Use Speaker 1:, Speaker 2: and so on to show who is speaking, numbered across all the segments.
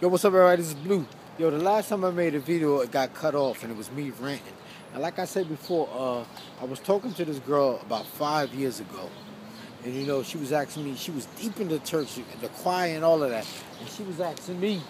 Speaker 1: Yo, what's up, everybody? This is Blue. Yo, the last time I made a video, it got cut off, and it was me ranting. And like I said before, I was talking to this girl about 5 years ago. And, you know, she was asking me, she was deep in the church, the choir and all of that. And she was asking me,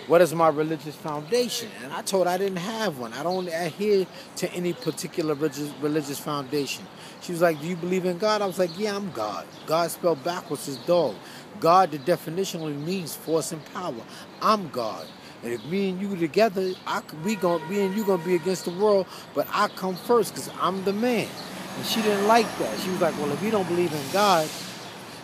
Speaker 1: what is my religious foundation? And I told her I didn't have one. I don't adhere to any particular religious foundation. She was like, do you believe in God? I was like, yeah, I'm God. God spelled backwards is dog. God, the definition only means force and power. I'm God. And if me and you together, me and you gonna be against the world, but I come first because I'm the man. And she didn't like that. She was like, well, if we don't believe in God,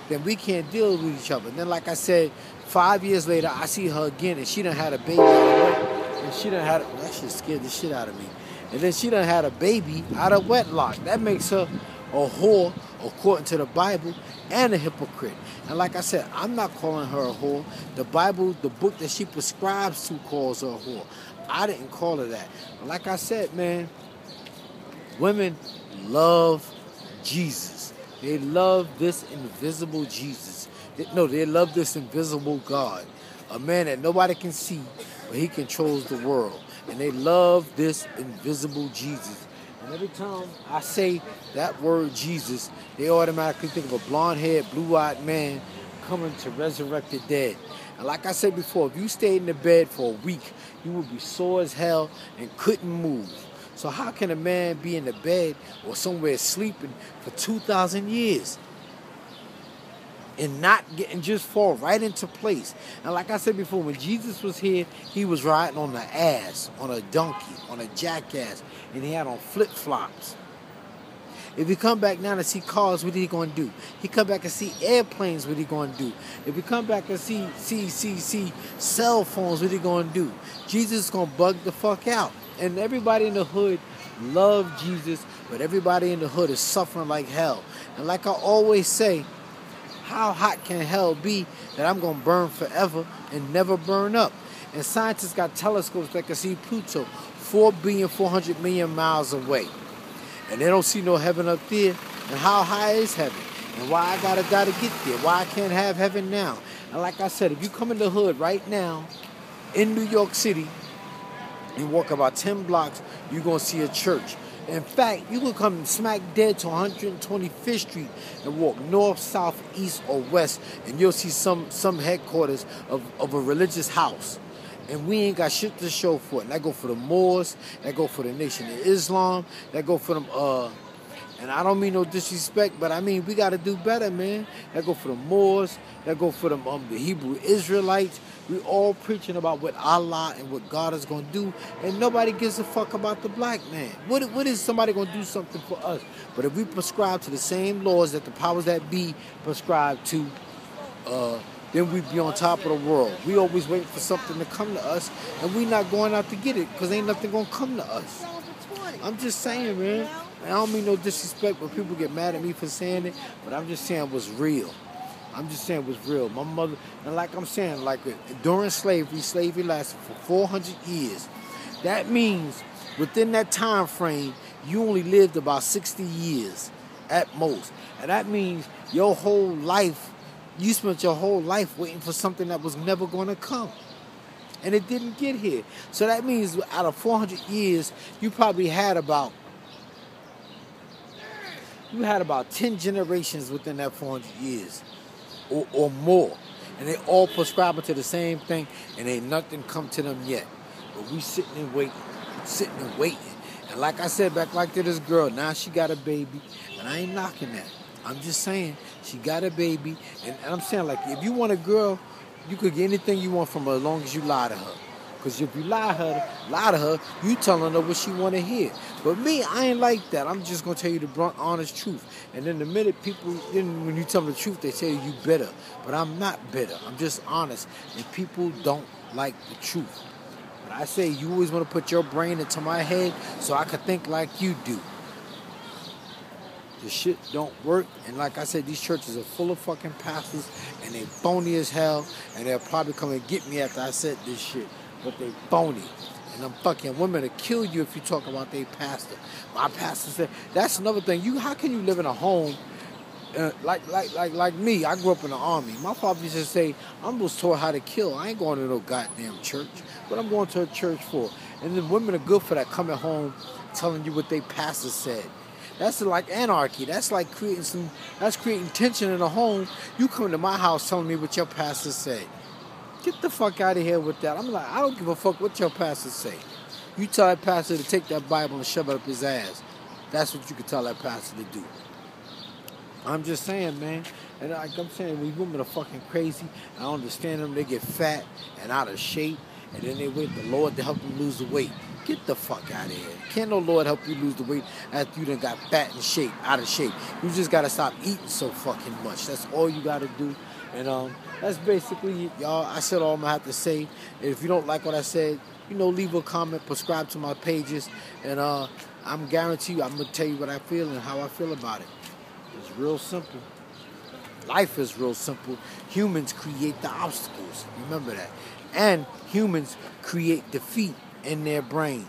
Speaker 1: then we can't deal with each other. And then, like I said, 5 years later, I see her again, and she done had a baby out of wedlock. And she done had, that shit scared the shit out of me. And then she done had a baby out of wedlock. That makes her a whore, according to the Bible, and a hypocrite. And like I said, I'm not calling her a whore. The Bible, the book that she prescribes to, calls her a whore. I didn't call her that. But like I said, man, women love Jesus. They love this invisible Jesus. They love this invisible God. A man that nobody can see, but he controls the world. And they love this invisible Jesus. And every time I say that word Jesus, they automatically think of a blonde-haired, blue-eyed man coming to resurrect the dead. And like I said before, if you stayed in the bed for a week, you would be sore as hell and couldn't move. So how can a man be in the bed or somewhere sleeping for 2,000 years and not getting just fall right into place? And like I said before, when Jesus was here, he was riding on an ass, on a donkey, on a jackass, and he had on flip-flops. If he come back now to see cars, what are he going to do? He come back and see airplanes, what he going to do? If he come back and see cell phones, what he going to do? Jesus is going to bug the fuck out. And everybody in the hood love Jesus, but everybody in the hood is suffering like hell. And like I always say, how hot can hell be that I'm going to burn forever and never burn up? And scientists got telescopes that can see Pluto 4,400,000,000 miles away. And they don't see no heaven up there. And how high is heaven? And why I gotta die to get there? Why I can't have heaven now? And like I said, if you come in the hood right now, in New York City, you walk about 10 blocks, you're gonna see a church. In fact, you can come smack dead to 125th Street and walk north, south, east, or west, and you'll see some headquarters of a religious house. And we ain't got shit to show for it. And that go for the Moors, that go for the Nation of Islam, that go for them, and I don't mean no disrespect, but I mean, we got to do better, man. That go for the Moors, that go for them, the Hebrew Israelites. We all preaching about what Allah and what God is going to do, and nobody gives a fuck about the black man. What is somebody going to do something for us? But if we prescribe to the same laws that the powers that be prescribe to, then we'd be on top of the world. We always waiting for something to come to us, and we not going out to get it, because ain't nothing going to come to us. I'm just saying, man. I don't mean no disrespect, but people get mad at me for saying it, but I'm just saying what's real. I'm just saying what's real. My mother, and like I'm saying, like during slavery lasted for 400 years. That means within that time frame, you only lived about 60 years at most. And that means your whole life, you spent your whole life waiting for something that was never going to come. And it didn't get here. So that means out of 400 years, you probably had about 10 generations within that 400 years or more. And they all prescribing to the same thing, and ain't nothing come to them yet. But we sitting and waiting. And like I said, back like to this girl, now she got a baby, and I ain't knocking that. I'm just saying, she got a baby, and I'm saying, like, if you want a girl, you could get anything you want from her as long as you lie to her. Because if you lie to her, you telling her what she want to hear. But me, I ain't like that. I'm just going to tell you the blunt, honest truth. And then the minute when you tell them the truth, they say you bitter. But I'm not bitter. I'm just honest. And people don't like the truth. But I say you always want to put your brain into my head so I could think like you do. The shit don't work, and like I said, these churches are full of fucking pastors, and they phony as hell, and they'll probably come and get me after I said this shit, but they phony. And them fucking women will kill you if you talk about their pastor. My pastor said, that's another thing. How can you live in a home Like me, I grew up in the army. My father used to say, I'm just taught how to kill. I ain't going to no goddamn church. What I'm going to a church for? And then women are good for that, coming home, telling you what they pastor said. That's like anarchy. That's like that's creating tension in the home. You come to my house telling me what your pastor said. Get the fuck out of here with that. I'm like, I don't give a fuck what your pastor say. You tell that pastor to take that Bible and shove it up his ass. That's what you can tell that pastor to do. I'm just saying, man. And like I'm saying, these women are fucking crazy. I don't understand them. They get fat and out of shape, and then they wait the Lord to help them lose the weight. Get the fuck out of here. Can't no Lord help you lose the weight after you done got fat and out of shape. You just gotta stop eating so fucking much. That's all you gotta do. And that's basically, y'all. I said all I'm gonna have to say. If you don't like what I said, leave a comment, subscribe to my pages, and I'm guarantee you, I'm gonna tell you what I feel and how I feel about it. It's real simple. Life is real simple. Humans create the obstacles. Remember that. And humans create defeat in their brain.